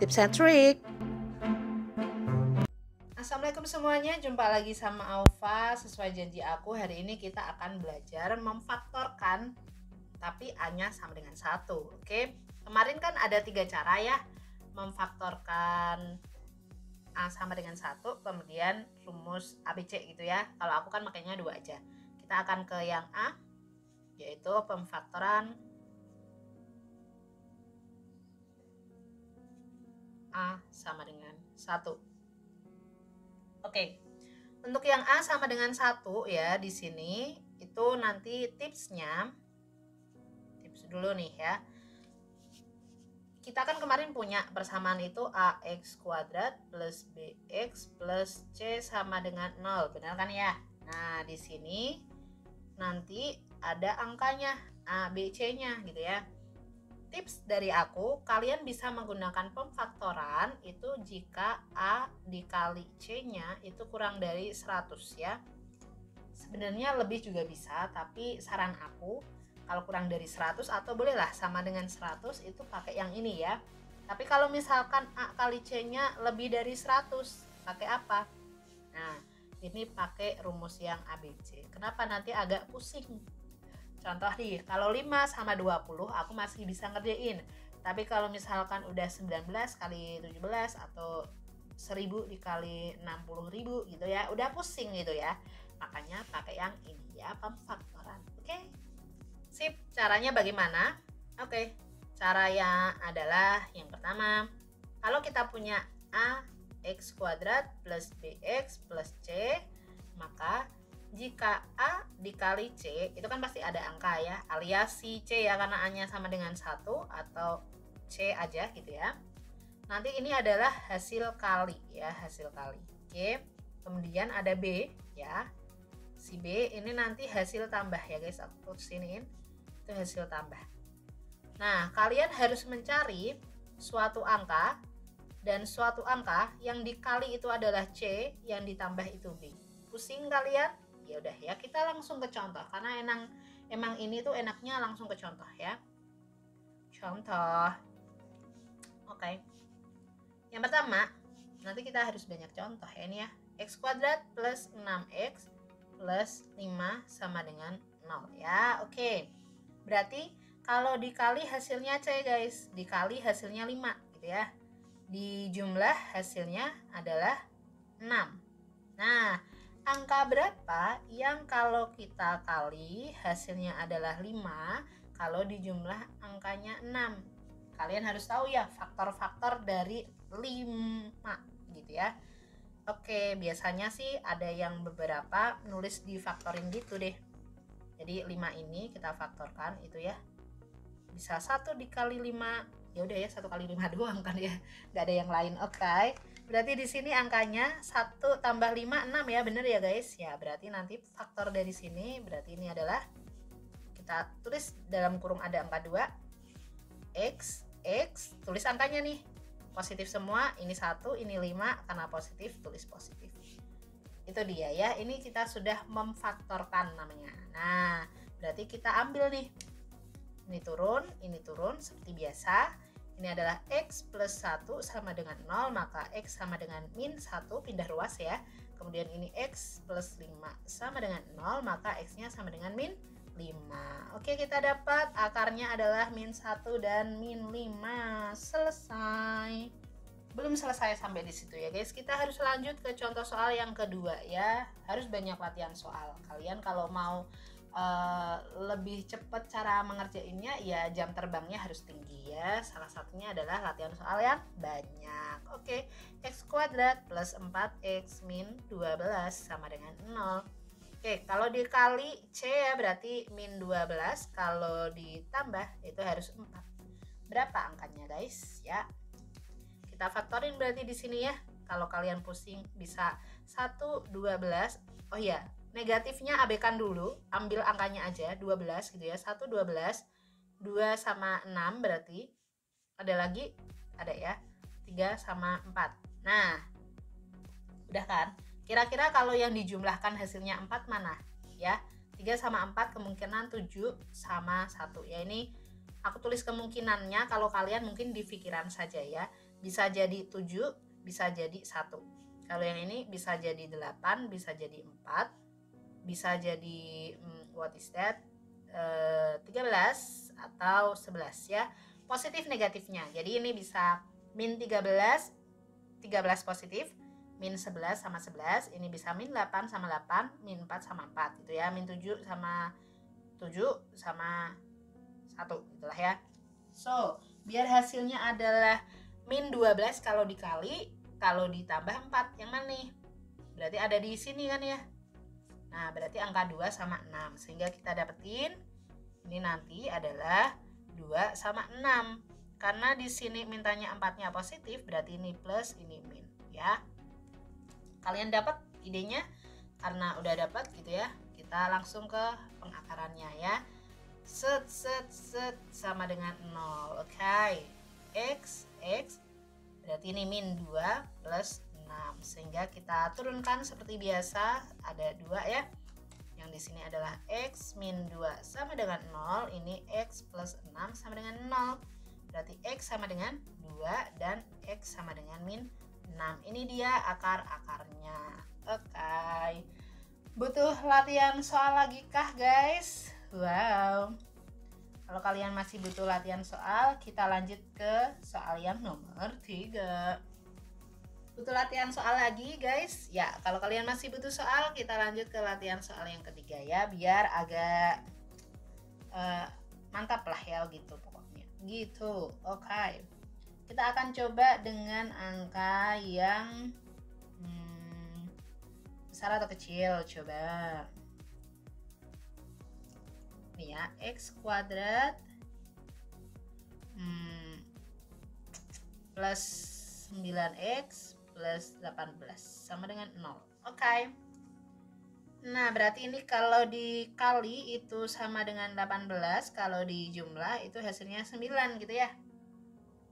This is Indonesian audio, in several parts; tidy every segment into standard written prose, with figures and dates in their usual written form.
Tips and Trick. Assalamualaikum semuanya, jumpa lagi sama Aufa. Sesuai janji aku, hari ini kita akan belajar memfaktorkan tapi A-nya sama dengan 1. Oke, kemarin kan ada 3 cara ya memfaktorkan A sama dengan 1, kemudian rumus ABC gitu ya. Kalau aku kan makanya 2 aja. Kita akan ke yang A, yaitu pemfaktoran A sama dengan 1. Oke. Untuk yang A sama dengan 1 ya, di sini itu nanti tipsnya. Tips dulu nih ya. Kita kan kemarin punya persamaan itu AX kuadrat plus BX plus C sama dengan 0, benar kan ya? Nah, di sini nanti ada angkanya A, B, C-nya gitu ya. Tips dari aku, kalian bisa menggunakan pemfaktoran itu jika A dikali C-nya itu kurang dari 100 ya. Sebenarnya lebih juga bisa, tapi saran aku kalau kurang dari 100 atau bolehlah sama dengan 100 itu pakai yang ini ya. Tapi kalau misalkan A kali C-nya lebih dari 100, pakai apa? Nah, ini pakai rumus yang ABC. Kenapa? Nanti agak pusing. Contoh nih, kalau 5 sama 20 aku masih bisa ngerjain. Tapi kalau misalkan udah 19 kali 17 atau 1000 dikali 60.000 gitu ya, udah pusing gitu ya. Makanya pakai yang ini ya, pemfaktoran. Oke? Sip, caranya bagaimana? Oke, caranya adalah yang pertama, kalau kita punya A X kuadrat plus BX plus C, maka jika A dikali C, itu kan pasti ada angka ya, alias si C ya, karena A-nya sama dengan 1 atau C aja gitu ya. Nanti ini adalah hasil kali ya, hasil kali. Oke, kemudian ada B ya. Si B ini nanti hasil tambah ya guys, aku siniin. Itu hasil tambah. Nah, kalian harus mencari suatu angka dan suatu angka yang dikali itu adalah C, yang ditambah itu B. Pusing kalian? Ya udah ya, kita langsung ke contoh karena emang ini tuh enaknya langsung ke contoh ya. Contoh. Oke. Yang pertama, nanti kita harus banyak contoh ya ini ya. X kuadrat plus 6X plus 5 sama dengan 0 ya. Oke. Berarti kalau dikali hasilnya C guys, dikali hasilnya 5 gitu ya. Di jumlah hasilnya adalah 6. Nah, angka berapa yang kalau kita kali hasilnya adalah 5 kalau di jumlah angkanya 6? Kalian harus tahu ya faktor-faktor dari 5 gitu ya. Oke, biasanya sih ada yang beberapa nulis di faktorin gitu deh. Jadi 5 ini kita faktorkan itu ya. Bisa 1 dikali 5. Ya udah ya, 1 kali 5 doang kan ya. Nggak ada yang lain. Oke. Berarti di sini angkanya 1 tambah 5 6 ya, bener ya guys? Ya, berarti nanti faktor dari sini berarti ini adalah, kita tulis dalam kurung ada angka 2 X, tulis angkanya nih positif semua, ini 1, ini 5, karena positif tulis positif. Itu dia ya, ini kita sudah memfaktorkan namanya. Nah, berarti kita ambil nih, ini turun seperti biasa. Ini adalah X plus 1 sama dengan 0, maka X sama dengan min 1, pindah ruas ya. Kemudian ini X plus 5 sama dengan 0, maka X-nya sama dengan min 5. Oke, kita dapat akarnya adalah min 1 dan min 5. Selesai. Belum selesai sampai di situ ya guys. Kita harus lanjut ke contoh soal yang kedua ya. Harus banyak latihan soal. Kalian kalau mau lebih cepat cara mengerjainnya ya, jam terbangnya harus tinggi ya. Salah satunya adalah latihan soal yang banyak. Oke, X kuadrat plus 4X min 12 sama dengan 0. Oke, kalau dikali C ya berarti min 12, kalau ditambah itu harus 4. Berapa angkanya guys ya? Kita faktorin berarti di sini ya. Kalau kalian pusing bisa 1 12. Oh ya, negatifnya abaikan dulu, ambil angkanya aja 12 gitu ya. 1 12, 2 sama 6 berarti ada lagi, ada ya, 3 sama 4. Nah, udah kan? Kira-kira kalau yang dijumlahkan hasilnya 4 mana? Ya, 3 sama 4 kemungkinan 7 sama 1 ya. Ini aku tulis kemungkinannya, kalau kalian mungkin di pikiran saja ya. bisa jadi 7, bisa jadi 1. Kalau yang ini bisa jadi 8, bisa jadi 4, bisa jadi what is that? 13 atau 11 ya. Positif negatifnya. Jadi ini bisa min 13 positif, min 11 sama 11, ini bisa min 8 sama 8, min 4 sama 4 gitu ya. Min 7 sama 7 sama 1 gitulah ya. So, biar hasilnya adalah min 12 kalau dikali, kalau ditambah 4, yang mana nih? Berarti ada di sini kan ya. Nah, berarti angka 2 sama 6. Sehingga kita dapetin ini nanti adalah 2 sama 6. Karena di sini mintanya 4-nya positif, berarti ini plus, ini min ya. Kalian dapat idenya? Karena udah dapat gitu ya. Kita langsung ke pengakarannya ya. Set sama dengan 0. Oke. X berarti ini min 2 plus 6, sehingga kita turunkan seperti biasa, ada 2 ya. Yang di sini adalah X min 2 sama dengan 0, ini X plus 6 sama dengan 0. Berarti X sama dengan 2 dan X sama dengan min 6. Ini dia akar-akarnya. Oke. Butuh latihan soal lagi kah guys? Wow. Kalau kalian masih butuh latihan soal, kita lanjut ke soal yang nomor 3. Butuh latihan soal lagi guys? Ya, kalau kalian masih butuh soal, kita lanjut ke latihan soal yang ketiga ya, biar agak mantap lah ya gitu pokoknya. Gitu, oke. Kita akan coba dengan angka yang besar atau kecil, coba. Nih ya, X kuadrat plus 9X plus 18 sama dengan 0. Oke. Nah, berarti ini kalau dikali itu sama dengan 18, kalau dijumlah itu hasilnya 9 gitu ya.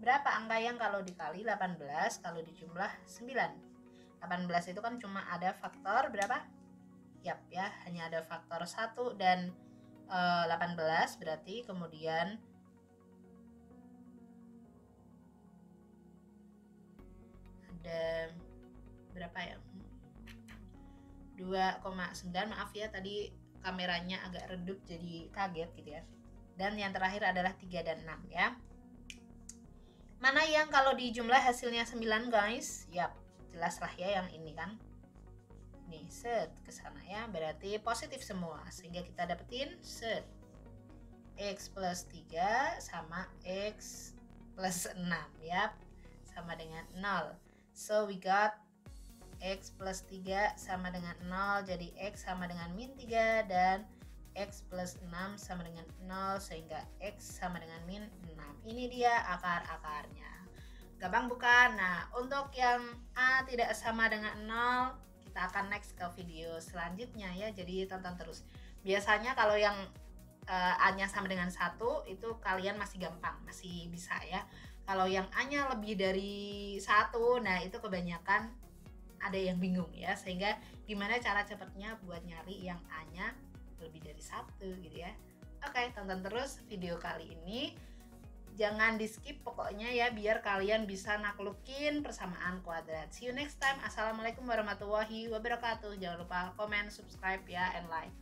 Berapa angka yang kalau dikali 18, kalau dijumlah 9? 18 itu kan cuma ada faktor berapa? Yap ya, hanya ada faktor 1 dan 18, berarti kemudian ada berapa ya? 2,9. Maaf ya, tadi kameranya agak redup jadi kaget gitu ya. Dan yang terakhir adalah 3 dan 6 ya. Mana yang kalau dijumlah hasilnya 9 guys? Yap, jelas lah ya yang ini kan. Nih, set ke sana ya, berarti positif semua, sehingga kita dapetin set X plus 3 sama X plus 6 ya, sama dengan 0. So we got X plus 3 sama dengan 0, jadi X sama dengan min 3 dan X plus 6 sama dengan 0, sehingga X sama dengan min 6. Ini dia akar-akarnya. Gampang bukan? Nah, untuk yang A tidak sama dengan 0, kita akan next ke video selanjutnya ya, jadi tonton terus. Biasanya kalau yang A-nya sama dengan 1 itu kalian masih gampang, masih bisa ya. Kalau yang A-nya lebih dari 1, nah itu kebanyakan ada yang bingung ya, sehingga gimana cara cepatnya buat nyari yang A-nya lebih dari 1 gitu ya. Oke, tonton terus video kali ini. Jangan di skip pokoknya ya, biar kalian bisa naklukin persamaan kuadrat. See you next time. Assalamualaikum warahmatullahi wabarakatuh. Jangan lupa komen, subscribe ya, and like.